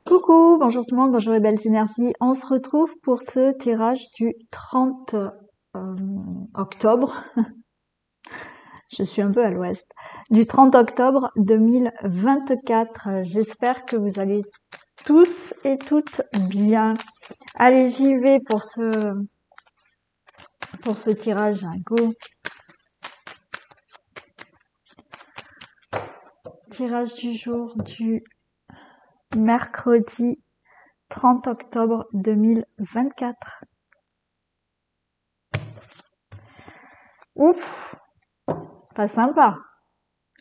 Coucou, bonjour tout le monde, bonjour les belles énergies. On se retrouve pour ce tirage du 30 octobre. Je suis un peu à l'ouest. Du 30 octobre 2024. J'espère que vous allez tous et toutes bien. Allez, j'y vais pour ce tirage. Go. Tirage du jour du mercredi 30 octobre 2024. Ouf, pas sympa.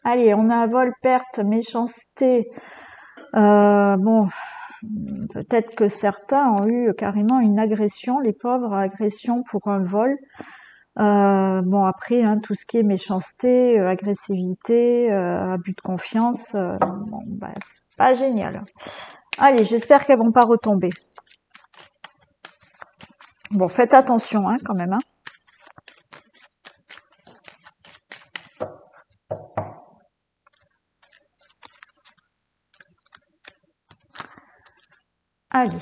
Allez, on a vol, perte, méchanceté. Bon, peut-être que certains ont eu carrément une agression, les pauvres, agression pour un vol. Bon, après, hein, tout ce qui est méchanceté, agressivité, abus de confiance, bon, bah, c'est pas génial. Allez, j'espère qu'elles vont pas retomber. Bon, faites attention, hein, quand même, hein. Allez.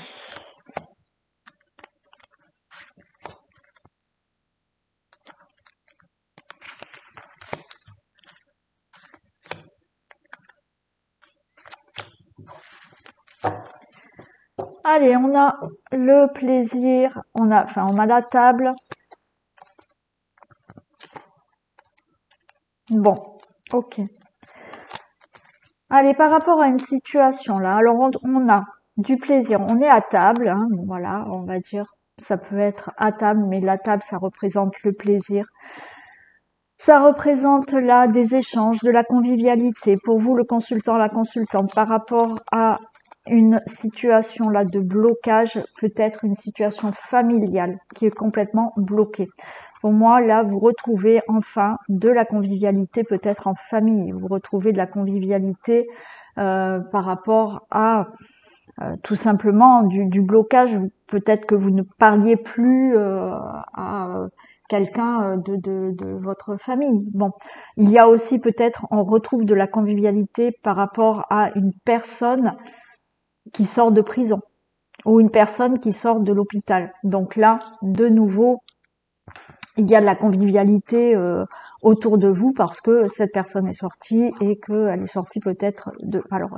Allez, on a le plaisir, on a la table. Bon, ok. Allez, par rapport à une situation là, alors on a du plaisir, on est à table, hein, voilà, on va dire, ça peut être à table, mais la table, ça représente le plaisir. Ça représente là des échanges, de la convivialité. Pour vous, le consultant, la consultante, par rapport à une situation là de blocage, peut-être une situation familiale qui est complètement bloquée. Pour moi, là, vous retrouvez enfin de la convivialité, peut-être en famille. Vous retrouvez de la convivialité par rapport à tout simplement du blocage. Peut-être que vous ne parliez plus à quelqu'un de votre famille. Bon, il y a aussi peut-être, on retrouve de la convivialité par rapport à une personne qui sort de prison ou une personne qui sort de l'hôpital. Donc là, de nouveau, il y a de la convivialité autour de vous parce que cette personne est sortie et qu'elle est sortie peut-être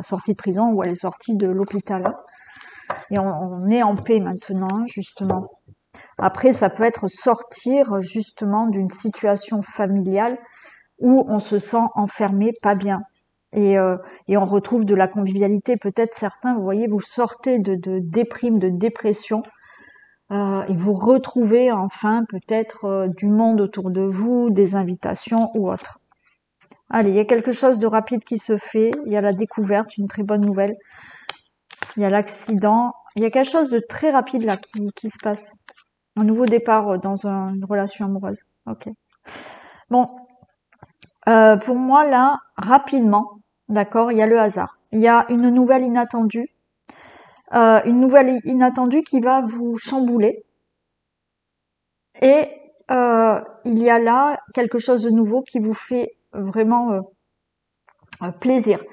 sortie de prison ou elle est sortie de l'hôpital. Et on est en paix maintenant, justement. Après, ça peut être sortir justement d'une situation familiale où on se sent enfermé, pas bien. Et on retrouve de la convivialité. Peut-être certains, vous voyez, vous sortez de déprime, de dépression, et vous retrouvez enfin peut-être du monde autour de vous, des invitations ou autre. Allez, il y a quelque chose de rapide qui se fait. Il y a la découverte, une très bonne nouvelle. Il y a l'accident. Il y a quelque chose de très rapide là qui se passe. Un nouveau départ dans une relation amoureuse. Ok. Bon, pour moi là, rapidement, d'accord, il y a le hasard. Il y a une nouvelle inattendue qui va vous chambouler. Et il y a là quelque chose de nouveau qui vous fait vraiment plaisir.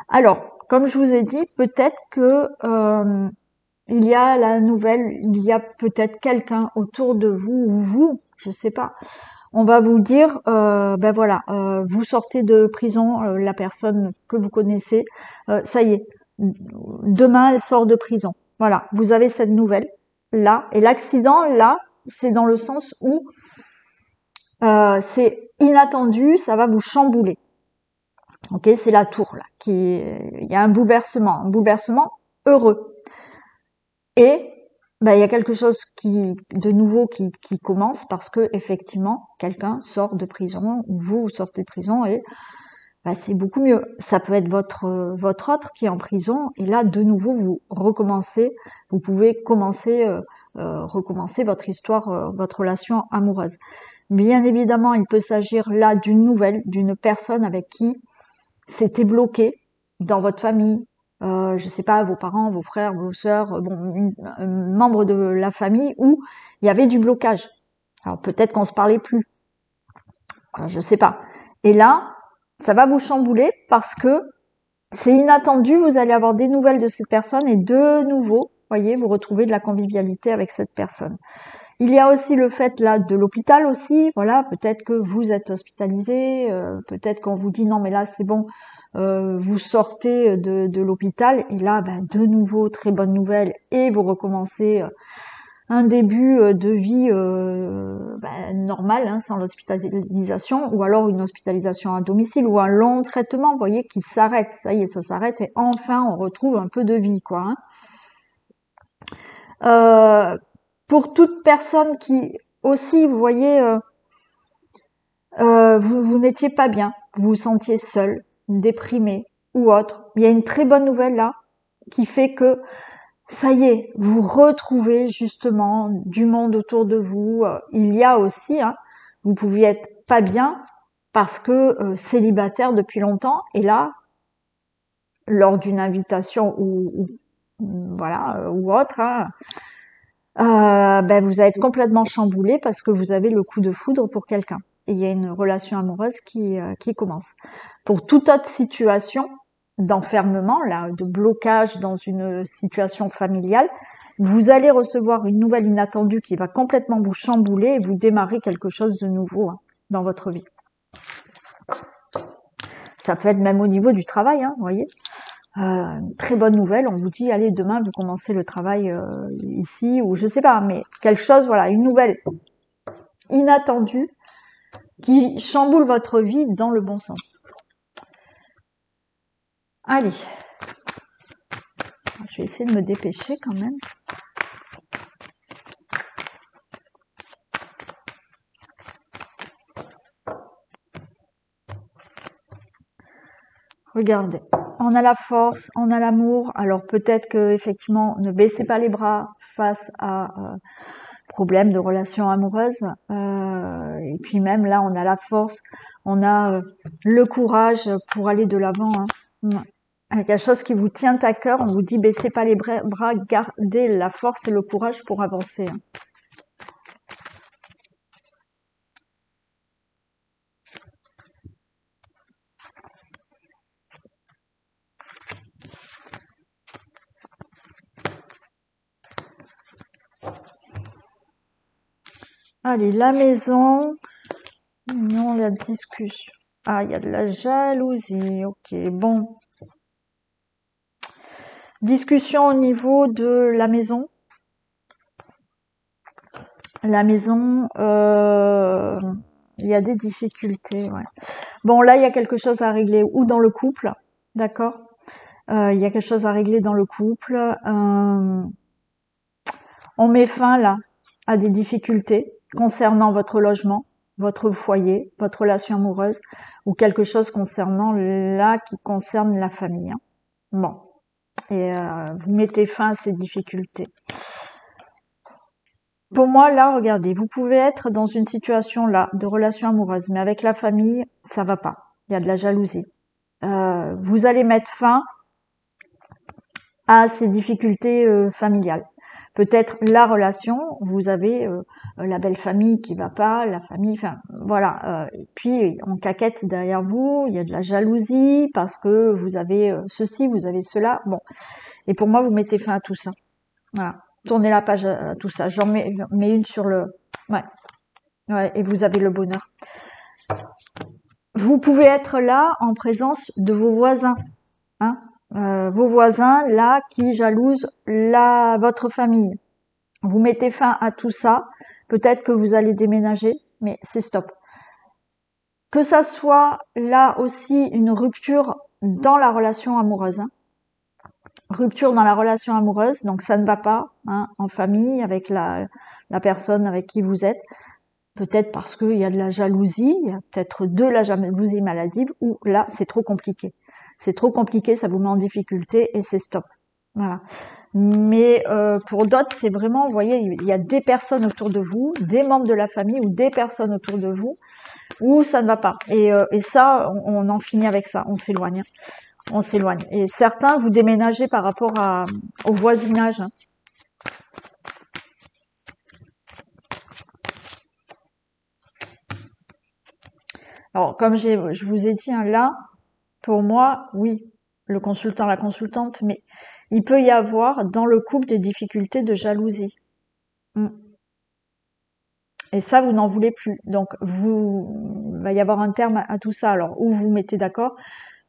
Alors, comme je vous ai dit, peut-être que il y a la nouvelle, il y a peut-être quelqu'un autour de vous ou vous, je sais pas. On va vous dire, ben voilà, vous sortez de prison, la personne que vous connaissez, ça y est, demain elle sort de prison. Voilà, vous avez cette nouvelle là, et l'accident là, c'est dans le sens où c'est inattendu, ça va vous chambouler. Ok, c'est la tour là, il y a un bouleversement heureux. Et ben, il y a quelque chose de nouveau qui commence parce que effectivement quelqu'un sort de prison ou vous sortez de prison et ben, c'est beaucoup mieux. Ça peut être votre autre qui est en prison et là de nouveau vous recommencez, vous pouvez recommencer votre histoire, votre relation amoureuse. Bien évidemment, il peut s'agir là d'une nouvelle, d'une personne avec qui c'était bloqué dans votre famille, je sais pas, vos parents, vos frères, vos sœurs, bon, un membre de la famille où il y avait du blocage. Alors peut-être qu'on se parlait plus, je sais pas. Et là, ça va vous chambouler parce que c'est inattendu, vous allez avoir des nouvelles de cette personne et de nouveau, voyez, vous retrouvez de la convivialité avec cette personne. Il y a aussi le fait là de l'hôpital aussi, voilà, peut-être que vous êtes hospitalisé, peut-être qu'on vous dit non mais là c'est bon, vous sortez de l'hôpital et là de nouveau très bonne nouvelle et vous recommencez un début de vie normale, hein, sans l'hospitalisation, ou alors une hospitalisation à domicile, ou un long traitement, vous voyez, qui s'arrête. Ça y est, ça s'arrête, et enfin, on retrouve un peu de vie, quoi. Hein. Pour toute personne qui aussi, vous voyez, vous n'étiez pas bien, vous vous sentiez seul, déprimé ou autre, il y a une très bonne nouvelle là, qui fait que ça y est, vous retrouvez justement du monde autour de vous. Il y a aussi, hein, vous pouviez être pas bien parce que célibataire depuis longtemps, et là, lors d'une invitation ou voilà ou autre, hein, vous allez être complètement chamboulé parce que vous avez le coup de foudre pour quelqu'un. Et il y a une relation amoureuse qui commence. Pour toute autre situation d'enfermement, là, de blocage dans une situation familiale, vous allez recevoir une nouvelle inattendue qui va complètement vous chambouler et vous démarrer quelque chose de nouveau, hein, dans votre vie. Ça peut être même au niveau du travail, hein, vous voyez. Très bonne nouvelle, on vous dit allez demain vous commencez le travail ici, ou je sais pas, mais quelque chose, voilà, une nouvelle inattendue qui chamboule votre vie dans le bon sens. Allez, je vais essayer de me dépêcher quand même. Regardez, on a la force, on a l'amour. Alors peut-être que effectivement, ne baissez pas les bras face à problème de relation amoureuse. Et puis même là, on a la force, on a le courage pour aller de l'avant. Hein. Quelque chose qui vous tient à cœur, on vous dit baissez pas les bras, gardez la force et le courage pour avancer. Hein. Allez, la maison, non, la discussion. Ah, il y a de la jalousie, ok, bon. Discussion au niveau de la maison. La maison, il y a des difficultés, ouais. Bon, là, il y a quelque chose à régler ou dans le couple, d'accord. Il y a quelque chose à régler dans le couple. On met fin, là, à des difficultés concernant votre logement, votre foyer, votre relation amoureuse, ou quelque chose concernant, là, qui concerne la famille. Hein. Bon. Et vous mettez fin à ces difficultés. Pour moi, là, regardez, vous pouvez être dans une situation là de relation amoureuse, mais avec la famille, ça va pas. Il y a de la jalousie. Vous allez mettre fin à ces difficultés familiales. Peut-être la relation, vous avez la belle famille qui va pas, la famille, enfin voilà. Et puis on caquette derrière vous, il y a de la jalousie parce que vous avez ceci, vous avez cela. Bon. Et pour moi, vous mettez fin à tout ça. Voilà. Tournez la page à tout ça. J'en mets une sur le... Ouais. Ouais, et vous avez le bonheur. Vous pouvez être là en présence de vos voisins. Hein, vos voisins là qui jalousent votre famille. Vous mettez fin à tout ça. Peut-être que vous allez déménager, mais c'est stop. Que ça soit là aussi une rupture dans la relation amoureuse. Hein. Rupture dans la relation amoureuse, donc ça ne va pas, hein, en famille, avec la personne avec qui vous êtes. Peut-être parce qu'il y a de la jalousie, il y a peut-être de la jalousie maladive, ou là, c'est trop compliqué. C'est trop compliqué, ça vous met en difficulté et c'est stop. Voilà. Mais pour d'autres, c'est vraiment, vous voyez, il y a des personnes autour de vous, des membres de la famille ou des personnes autour de vous où ça ne va pas. Et ça, on en finit avec ça, on s'éloigne. On s'éloigne. Et certains, vous déménagez par rapport au voisinage. Hein. Alors, comme je vous ai dit, hein, là, pour moi, oui, le consultant, la consultante, mais il peut y avoir dans le couple des difficultés de jalousie. Et ça, vous n'en voulez plus. Donc, il va y avoir un terme à tout ça. Alors, ou vous mettez d'accord,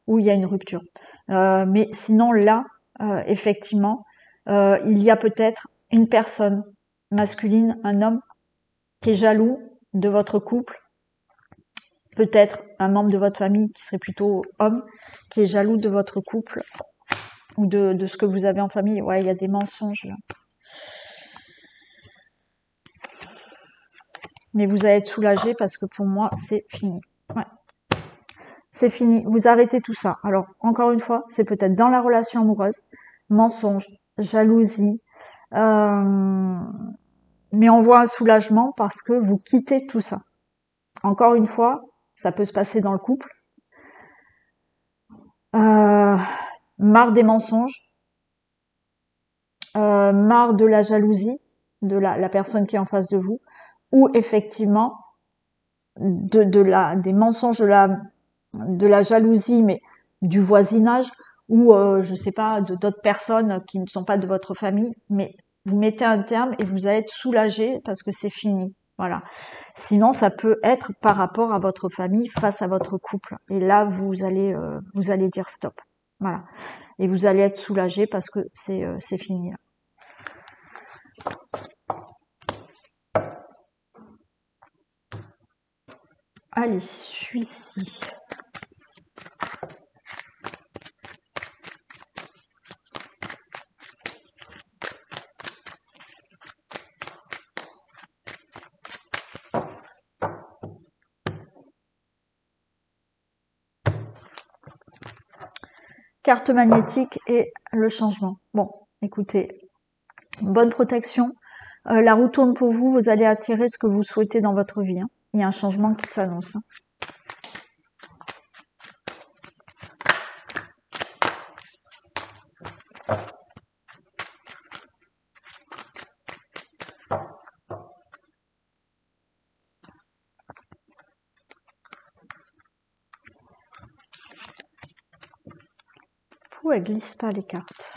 ou il y a une rupture. Mais sinon, là, effectivement, il y a peut-être une personne masculine, un homme, qui est jaloux de votre couple. Peut-être un membre de votre famille qui serait plutôt homme, qui est jaloux de votre couple ou de ce que vous avez en famille. Ouais, il y a des mensonges là. Mais vous allez être soulagé parce que pour moi, c'est fini. Ouais. C'est fini. Vous arrêtez tout ça. Alors, encore une fois, c'est peut-être dans la relation amoureuse, mensonge, jalousie, mais on voit un soulagement parce que vous quittez tout ça. Encore une fois, ça peut se passer dans le couple. Marre des mensonges, marre de la jalousie de la personne qui est en face de vous, ou effectivement des mensonges, de la jalousie, mais du voisinage, ou je sais pas, d'autres personnes qui ne sont pas de votre famille, mais vous mettez un terme et vous allez être soulagé parce que c'est fini. Voilà. Sinon, ça peut être par rapport à votre famille face à votre couple. Et là, vous allez dire stop. Voilà. Et vous allez être soulagé parce que c'est fini. Là. Allez, celui-ci. Carte magnétique et le changement. Bon, écoutez, bonne protection. La roue tourne pour vous, vous allez attirer ce que vous souhaitez dans votre vie. Hein. Il y a un changement qui s'annonce. Hein. Pouh, elles glissent pas les cartes.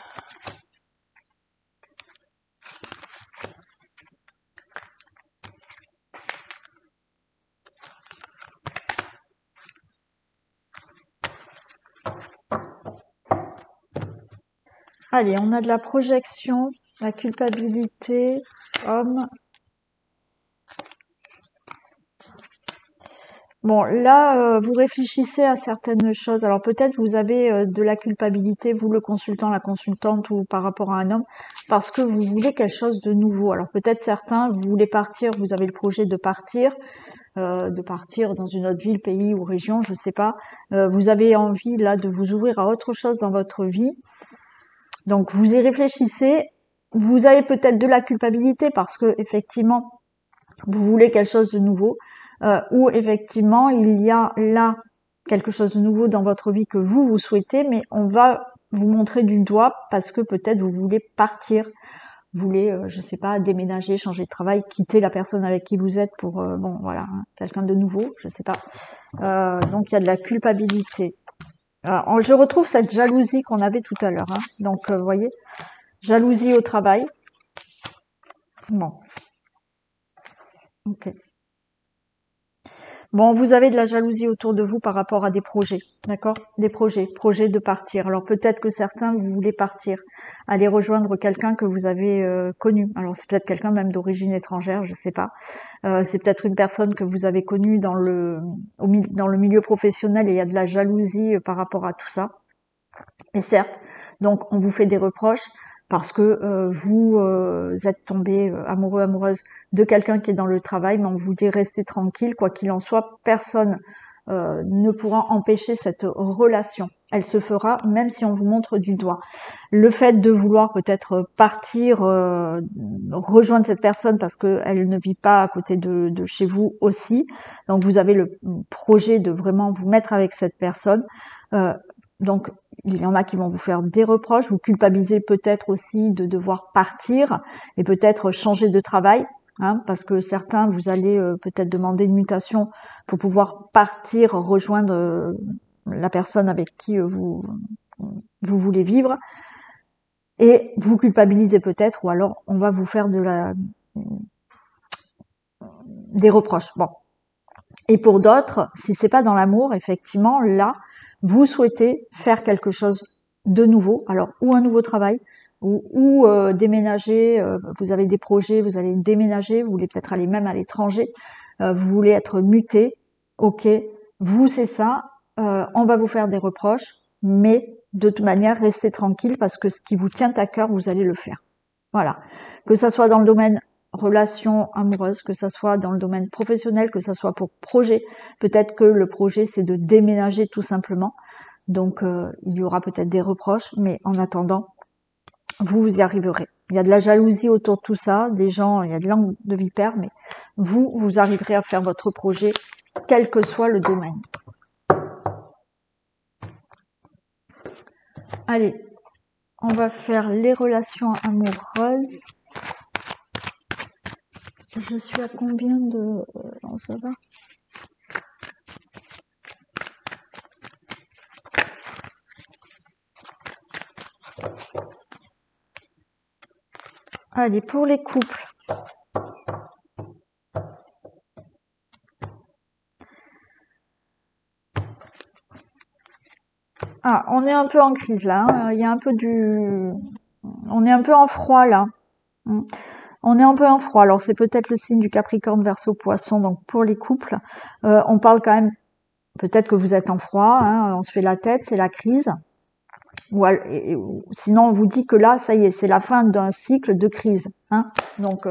Allez, on a de la projection, la culpabilité, homme. Bon, là, vous réfléchissez à certaines choses. Alors peut-être vous avez de la culpabilité, vous le consultant, la consultante, ou par rapport à un homme, parce que vous voulez quelque chose de nouveau. Alors peut-être certains, vous voulez partir, vous avez le projet de partir dans une autre ville, pays ou région, je sais pas. Vous avez envie là de vous ouvrir à autre chose dans votre vie. Donc vous y réfléchissez. Vous avez peut-être de la culpabilité parce que effectivement vous voulez quelque chose de nouveau, ou effectivement il y a là quelque chose de nouveau dans votre vie que vous souhaitez, mais on va vous montrer du doigt parce que peut-être vous voulez partir, vous voulez, je sais pas, déménager, changer de travail, quitter la personne avec qui vous êtes pour, bon voilà, hein, quelqu'un de nouveau, je sais pas. Donc il y a de la culpabilité. Alors, je retrouve cette jalousie qu'on avait tout à l'heure. Hein. Donc, vous voyez, jalousie au travail. Bon. Ok. Bon, vous avez de la jalousie autour de vous par rapport à des projets, d'accord? Des projets de partir. Alors peut-être que certains, vous voulez partir, aller rejoindre quelqu'un que vous avez connu. Alors c'est peut-être quelqu'un même d'origine étrangère, je sais pas. C'est peut-être une personne que vous avez connue dans le milieu professionnel et il y a de la jalousie par rapport à tout ça. Et certes, donc on vous fait des reproches parce que vous êtes tombé amoureux, amoureuse de quelqu'un qui est dans le travail, mais on vous dit restez tranquille, quoi qu'il en soit, personne ne pourra empêcher cette relation. Elle se fera même si on vous montre du doigt. Le fait de vouloir peut-être partir, rejoindre cette personne parce qu'elle ne vit pas à côté de chez vous aussi, donc vous avez le projet de vraiment vous mettre avec cette personne. Donc il y en a qui vont vous faire des reproches, vous culpabiliser peut-être aussi de devoir partir et peut-être changer de travail, hein, parce que certains, vous allez peut-être demander une mutation pour pouvoir partir, rejoindre la personne avec qui vous vous voulez vivre, et vous culpabilisez peut-être, ou alors on va vous faire des reproches. Bon. Et pour d'autres, si c'est pas dans l'amour, effectivement, là, vous souhaitez faire quelque chose de nouveau, alors ou un nouveau travail, ou déménager, vous avez des projets, vous allez déménager, vous voulez peut-être aller même à l'étranger, vous voulez être muté, ok, vous c'est ça, on va vous faire des reproches, mais de toute manière, restez tranquille parce que ce qui vous tient à cœur, vous allez le faire. Voilà. Que ça soit dans le domaine relation amoureuse, que ça soit dans le domaine professionnel, que ça soit pour projet. Peut-être que le projet, c'est de déménager tout simplement. Donc, il y aura peut-être des reproches, mais en attendant, vous y arriverez. Il y a de la jalousie autour de tout ça, des gens, il y a de langue de vipère, mais vous arriverez à faire votre projet, quel que soit le domaine. Allez, on va faire les relations amoureuses. Je suis à combien de... Non, ça va. Allez, pour les couples. Ah, on est un peu en crise là. Hein. Il y a un peu du... On est un peu en froid là. On est un peu en froid. Alors c'est peut-être le signe du Capricorne, Verseau, Poisson. Donc pour les couples, on parle quand même. Peut-être que vous êtes en froid. Hein, on se fait la tête, c'est la crise. Sinon on vous dit que là, ça y est, c'est la fin d'un cycle de crise. Hein. Donc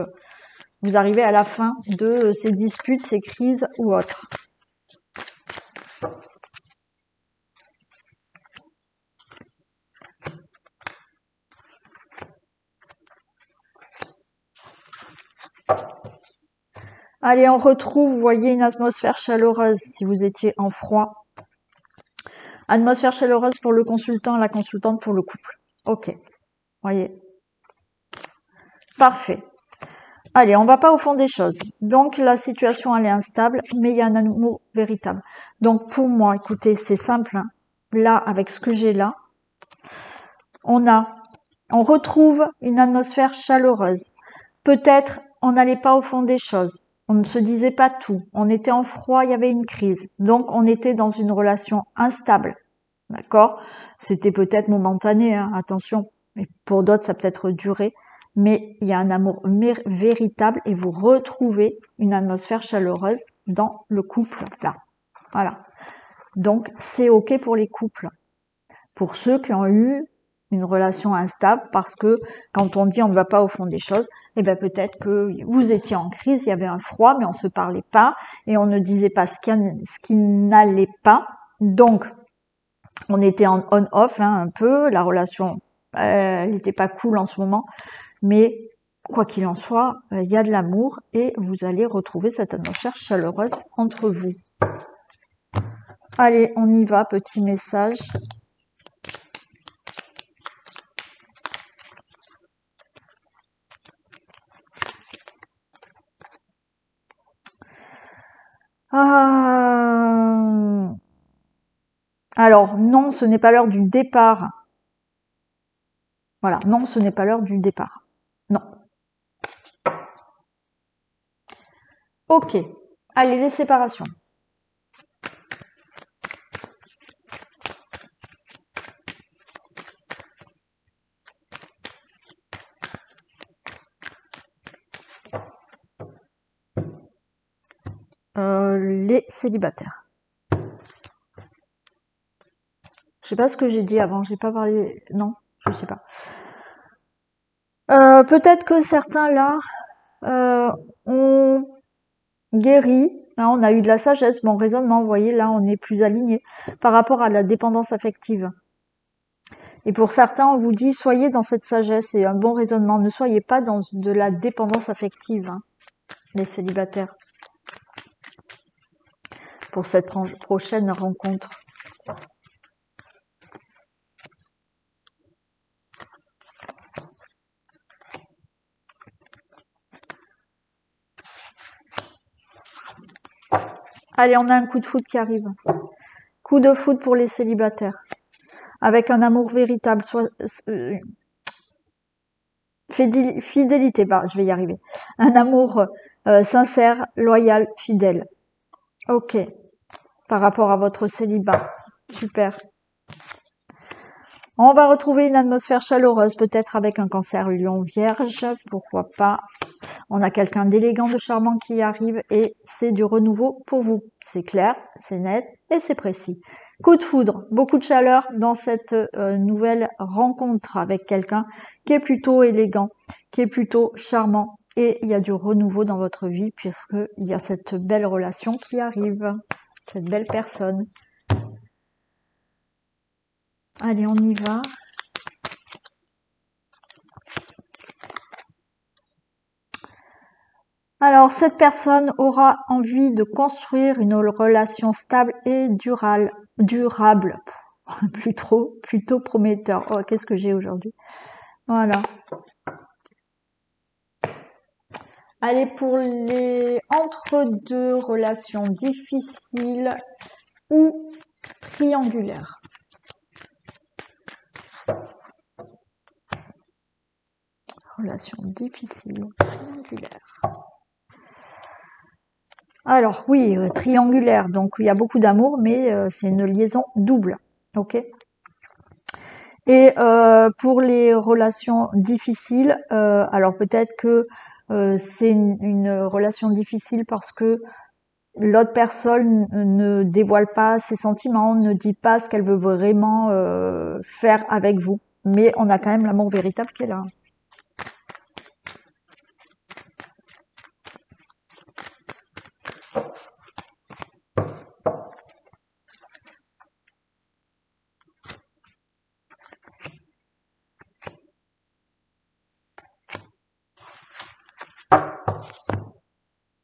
vous arrivez à la fin de ces disputes, ces crises ou autres. Allez, on retrouve, vous voyez, une atmosphère chaleureuse si vous étiez en froid. Atmosphère chaleureuse pour le consultant, la consultante pour le couple. Ok, voyez. Parfait. Allez, on va pas au fond des choses. Donc, la situation, elle est instable, mais il y a un amour véritable. Donc, pour moi, écoutez, c'est simple. Hein. Là, avec ce que j'ai là, on retrouve une atmosphère chaleureuse. Peut-être, on n'allait pas au fond des choses. On ne se disait pas tout. On était en froid, il y avait une crise. Donc, on était dans une relation instable. D'accord? C'était peut-être momentané, hein, attention. Et pour d'autres, ça peut être duré. Mais il y a un amour véritable et vous retrouvez une atmosphère chaleureuse dans le couple, là. Voilà. Donc, c'est OK pour les couples. Pour ceux qui ont eu une relation instable, parce que quand on dit on ne va pas au fond des choses, eh ben peut-être que vous étiez en crise, il y avait un froid, mais on se parlait pas et on ne disait pas ce qui n'allait pas. Donc, on était en on-off hein, un peu, la relation elle n'était pas cool en ce moment, mais quoi qu'il en soit, il y a de l'amour et vous allez retrouver cette atmosphère chaleureuse entre vous. Allez, on y va, petit message. Alors, non, ce n'est pas l'heure du départ. Voilà, non, ce n'est pas l'heure du départ. Non. Ok. Allez, les séparations. Les célibataires. Je sais pas ce que j'ai dit avant, j'ai pas parlé. Non, je sais pas. Peut-être que certains là ont guéri. Là, on a eu de la sagesse, mon raisonnement, vous voyez, là, on est plus aligné par rapport à la dépendance affective. Et pour certains, on vous dit, soyez dans cette sagesse et un bon raisonnement. Ne soyez pas dans de la dépendance affective, hein, les célibataires, pour cette prochaine rencontre. Allez, on a un coup de foudre qui arrive. Coup de foudre pour les célibataires. avec un amour véritable, soit fidélité, bah, je vais y arriver. Un amour sincère, loyal, fidèle. Ok. Par rapport à votre célibat. Super. On va retrouver une atmosphère chaleureuse, peut-être avec un cancer lion vierge, pourquoi pas. On a quelqu'un d'élégant, de charmant qui arrive et c'est du renouveau pour vous. C'est clair, c'est net et c'est précis. Coup de foudre, beaucoup de chaleur dans cette nouvelle rencontre avec quelqu'un qui est plutôt élégant, qui est plutôt charmant et il y a du renouveau dans votre vie puisqu'il y a cette belle relation qui arrive, cette belle personne. Allez, on y va. Alors, cette personne aura envie de construire une relation stable et durable. Plutôt prometteur. Oh, qu'est-ce que j'ai aujourd'hui? Voilà. Allez, pour les entre-deux relations difficiles ou triangulaires. Relation difficile ou triangulaire. Alors oui, triangulaire, donc il y a beaucoup d'amour, mais c'est une liaison double, ok. Et pour les relations difficiles, alors peut-être que c'est une relation difficile parce que l'autre personne ne dévoile pas ses sentiments, ne dit pas ce qu'elle veut vraiment faire avec vous, mais on a quand même l'amour véritable qui est là.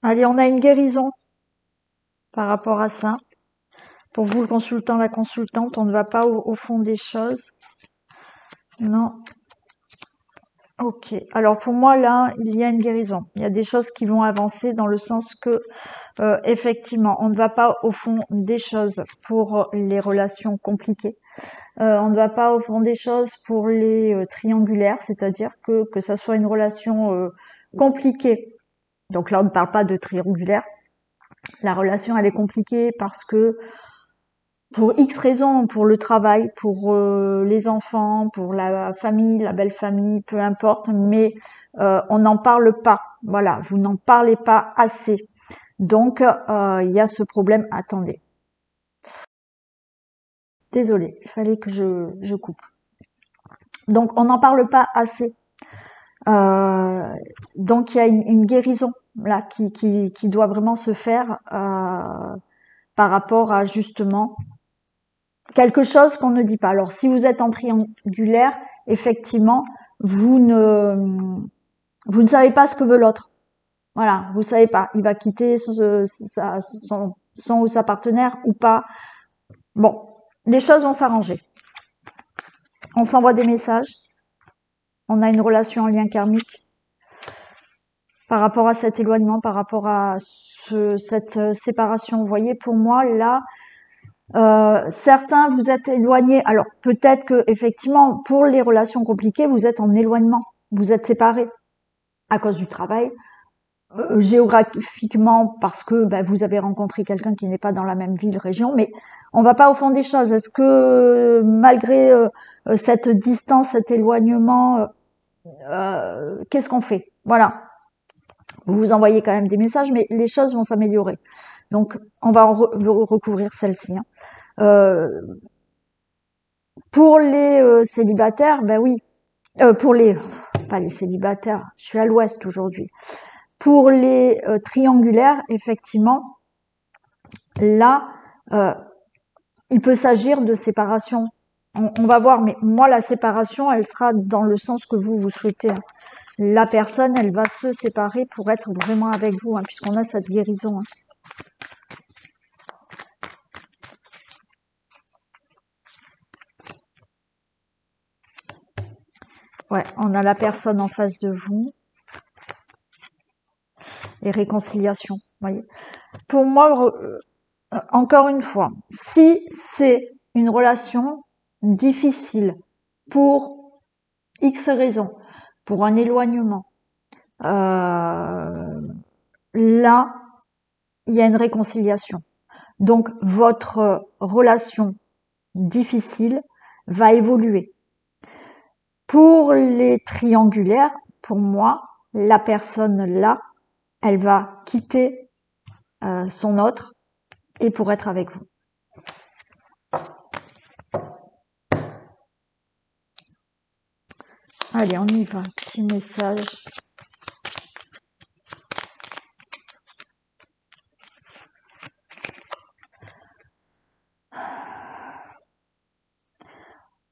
Allez, on a une guérison par rapport à ça. Pour vous, le consultant, la consultante, on ne va pas au fond des choses. Non. Ok. Alors pour moi, là, il y a une guérison. Il y a des choses qui vont avancer dans le sens que, effectivement, on ne va pas au fond des choses pour les relations compliquées. On ne va pas au fond des choses pour les triangulaires, c'est-à-dire que ça soit une relation compliquée. Donc là, on ne parle pas de triangulaire. La relation, elle est compliquée parce que pour X raisons, pour le travail, pour les enfants, pour la famille, la belle famille, peu importe, mais on n'en parle pas. Voilà, vous n'en parlez pas assez. Donc, il y a ce problème. Attendez. Désolée, il fallait que je coupe. Donc, on n'en parle pas assez. Donc, il y a une guérison là qui doit vraiment se faire par rapport à justement quelque chose qu'on ne dit pas. Alors, si vous êtes en triangulaire, effectivement, vous ne savez pas ce que veut l'autre. Voilà, vous savez pas. Il va quitter son ou sa partenaire ou pas. Bon, les choses vont s'arranger. On s'envoie des messages. On a une relation en lien karmique par rapport à cet éloignement, par rapport à cette séparation. Vous voyez, pour moi, là, certains vous êtes éloignés. Alors peut-être que effectivement pour les relations compliquées vous êtes en éloignement, vous êtes séparés à cause du travail, géographiquement parce que vous avez rencontré quelqu'un qui n'est pas dans la même ville, région. Mais on va pas au fond des choses. Est-ce que malgré cette distance, cet éloignement, qu'est-ce qu'on fait? Voilà. Vous vous envoyez quand même des messages, mais les choses vont s'améliorer. Donc on va recouvrir celle-ci. Pour les célibataires, ben oui. Pour les, pas les célibataires, je suis à l'ouest aujourd'hui. Pour les triangulaires, effectivement, là, il peut s'agir de séparation. On va voir, mais moi, la séparation, elle sera dans le sens que vous souhaitez. La personne, elle va se séparer pour être vraiment avec vous, puisqu'on a cette guérison. Ouais, on a la personne en face de vous. Et réconciliation, voyez. Pour moi, encore une fois, si c'est une relation difficile pour X raisons, pour un éloignement, là, il y a une réconciliation. Donc, votre relation difficile va évoluer. Pour les triangulaires, pour moi, la personne là, elle va quitter son autre et pour être avec vous. Allez, on y va. Petit message.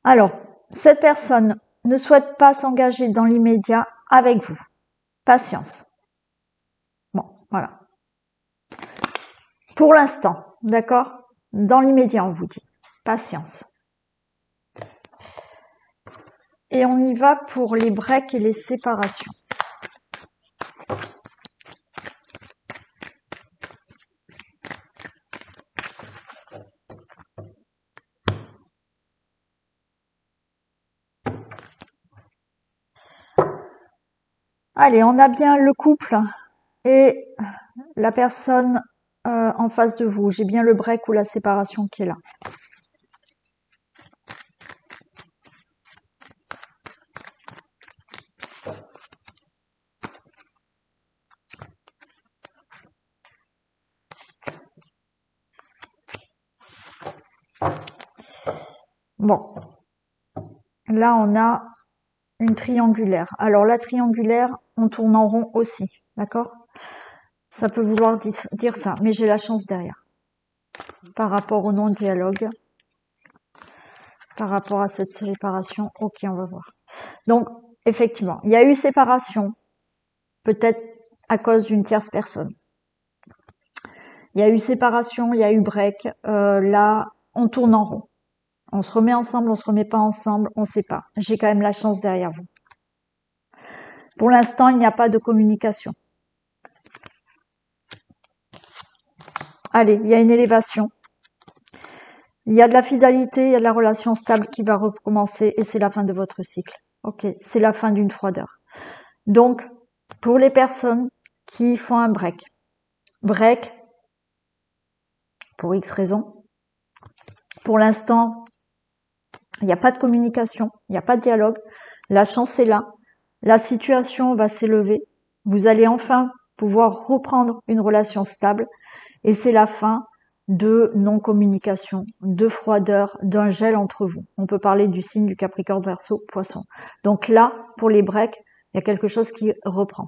Alors, cette personne ne souhaite pas s'engager dans l'immédiat avec vous. Patience. Bon, voilà. Pour l'instant, d'accord? Dans l'immédiat, on vous dit. Patience. Et on y va pour les breaks et les séparations. Allez, on a bien le couple et la personne en face de vous. J'ai bien le break ou la séparation qui est là. Bon, là on a une triangulaire. Alors la triangulaire, on tourne en rond aussi, d'accord? Ça peut vouloir dire ça, mais j'ai la chance derrière. Par rapport au non-dialogue, par rapport à cette séparation, ok, on va voir. Donc, effectivement, il y a eu séparation, peut-être à cause d'une tierce personne. Il y a eu séparation, il y a eu break. Là, on tourne en rond. On se remet ensemble, on se remet pas ensemble, on sait pas. J'ai quand même la chance derrière vous. Pour l'instant, il n'y a pas de communication. Allez, il y a une élévation. Il y a de la fidélité, il y a de la relation stable qui va recommencer et c'est la fin de votre cycle. Ok, c'est la fin d'une froideur. Donc, pour les personnes qui font un break, pour X raisons, pour l'instant, il n'y a pas de communication, il n'y a pas de dialogue, la chance est là, la situation va s'élever, vous allez enfin pouvoir reprendre une relation stable et c'est la fin de non-communication, de froideur, d'un gel entre vous. On peut parler du signe du Capricorne, Verseau, Poisson. Donc là, pour les breaks, il y a quelque chose qui reprend.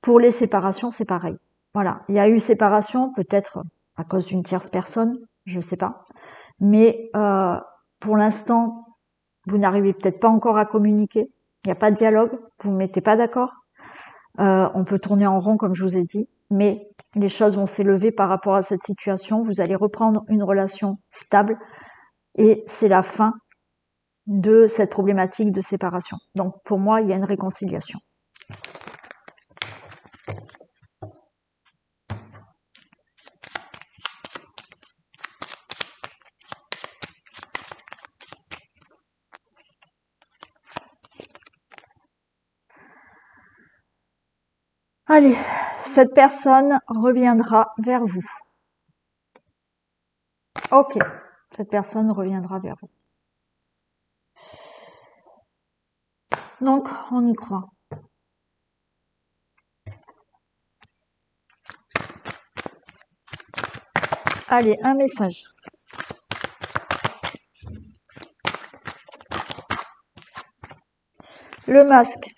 Pour les séparations, c'est pareil. Voilà, il y a eu séparation, peut-être à cause d'une tierce personne, je ne sais pas. Mais pour l'instant, vous n'arrivez peut-être pas encore à communiquer. Il n'y a pas de dialogue, vous ne mettez pas d'accord. On peut tourner en rond, comme je vous ai dit, mais les choses vont s'élever par rapport à cette situation. Vous allez reprendre une relation stable et c'est la fin de cette problématique de séparation. Donc pour moi, il y a une réconciliation. Allez, cette personne reviendra vers vous. Ok, cette personne reviendra vers vous. Donc, on y croit. Allez, un message. Le masque.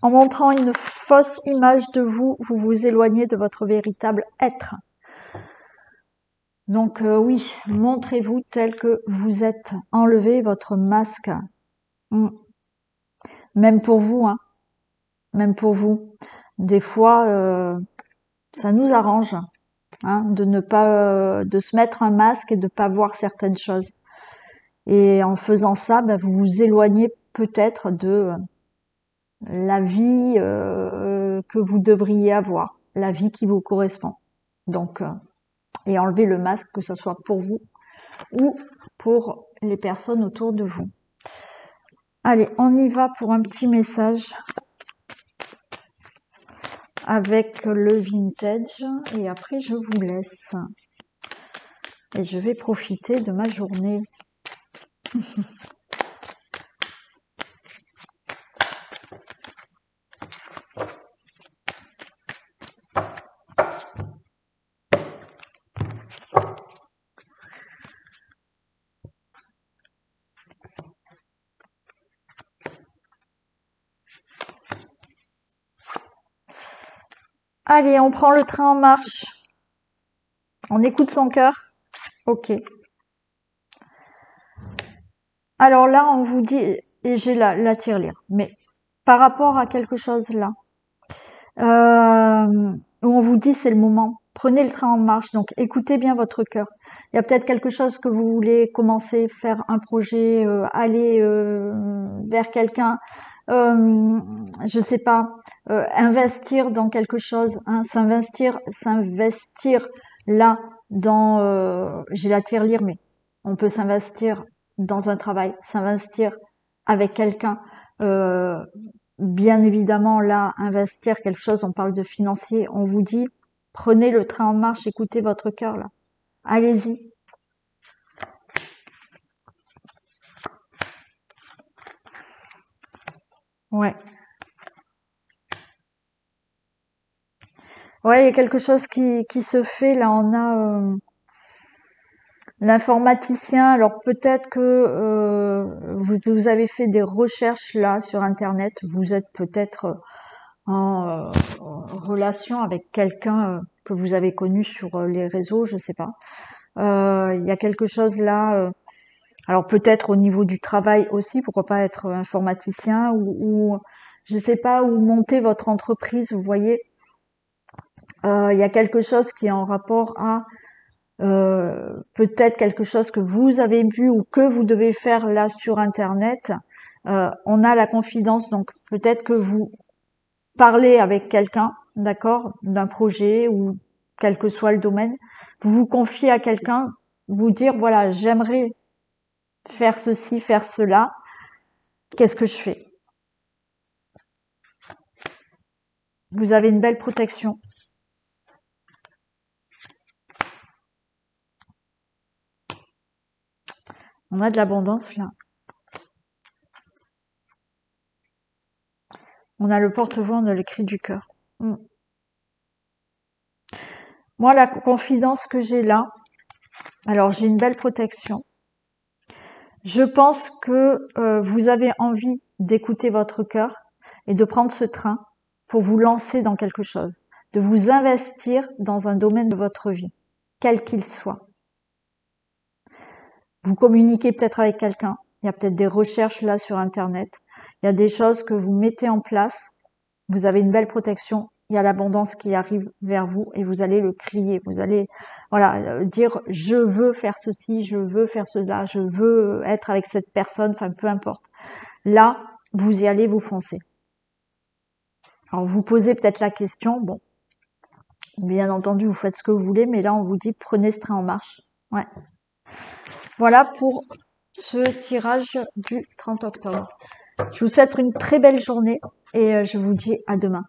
En montrant une fausse image de vous, vous vous éloignez de votre véritable être. Donc oui, montrez-vous tel que vous êtes. Enlevez votre masque. Même pour vous, hein. Même pour vous. Des fois, ça nous arrange hein, de ne pas, de se mettre un masque et de pas voir certaines choses. Et en faisant ça, vous vous éloignez peut-être de la vie que vous devriez avoir, la vie qui vous correspond. Donc, et enlever le masque, que ce soit pour vous ou pour les personnes autour de vous. Allez, on y va pour un petit message avec le vintage et après je vous laisse. Et je vais profiter de ma journée. Allez, on prend le train en marche. On écoute son cœur. Ok. Alors là, on vous dit, et j'ai la tirelire, mais par rapport à quelque chose là, où on vous dit c'est le moment, prenez le train en marche, donc écoutez bien votre cœur. Il y a peut-être quelque chose que vous voulez commencer, faire un projet, aller vers quelqu'un, je sais pas, investir dans quelque chose, hein, s'investir là dans, j'ai la tirelire, mais on peut s'investir dans un travail, s'investir avec quelqu'un, bien évidemment, là, investir quelque chose, on parle de financier, on vous dit, prenez le train en marche, écoutez votre cœur, là. Allez-y. Ouais. Ouais, il y a quelque chose qui se fait, là, on a l'informaticien, alors peut-être que vous avez fait des recherches, là, sur Internet, vous êtes peut-être en relation avec quelqu'un que vous avez connu sur les réseaux, je sais pas. Il y a quelque chose là, alors peut-être au niveau du travail aussi, pourquoi pas être informaticien ou je sais pas, ou monter votre entreprise, vous voyez. Il y a quelque chose qui est en rapport à peut-être quelque chose que vous avez vu ou que vous devez faire là sur Internet. On a la confidence, donc peut-être que vous parlez avec quelqu'un, d'accord, d'un projet ou quel que soit le domaine, vous vous confiez à quelqu'un, vous dire voilà, j'aimerais faire ceci, faire cela, qu'est-ce que je fais? Vous avez une belle protection. On a de l'abondance là. On a le porte-voix, on a le cri du cœur. Moi, la confidence que j'ai là, alors j'ai une belle protection. Je pense que vous avez envie d'écouter votre cœur et de prendre ce train pour vous lancer dans quelque chose, de vous investir dans un domaine de votre vie, quel qu'il soit. Vous communiquez peut-être avec quelqu'un, il y a peut-être des recherches là sur Internet, il y a des choses que vous mettez en place, vous avez une belle protection, il y a l'abondance qui arrive vers vous et vous allez le crier, vous allez voilà dire je veux faire ceci, je veux faire cela, je veux être avec cette personne, enfin peu importe. Là, vous y allez, vous foncez. Alors vous posez peut-être la question, bon, bien entendu vous faites ce que vous voulez, mais là on vous dit prenez ce train en marche. Ouais. Voilà pour ce tirage du 30 octobre. Je vous souhaite une très belle journée et je vous dis à demain.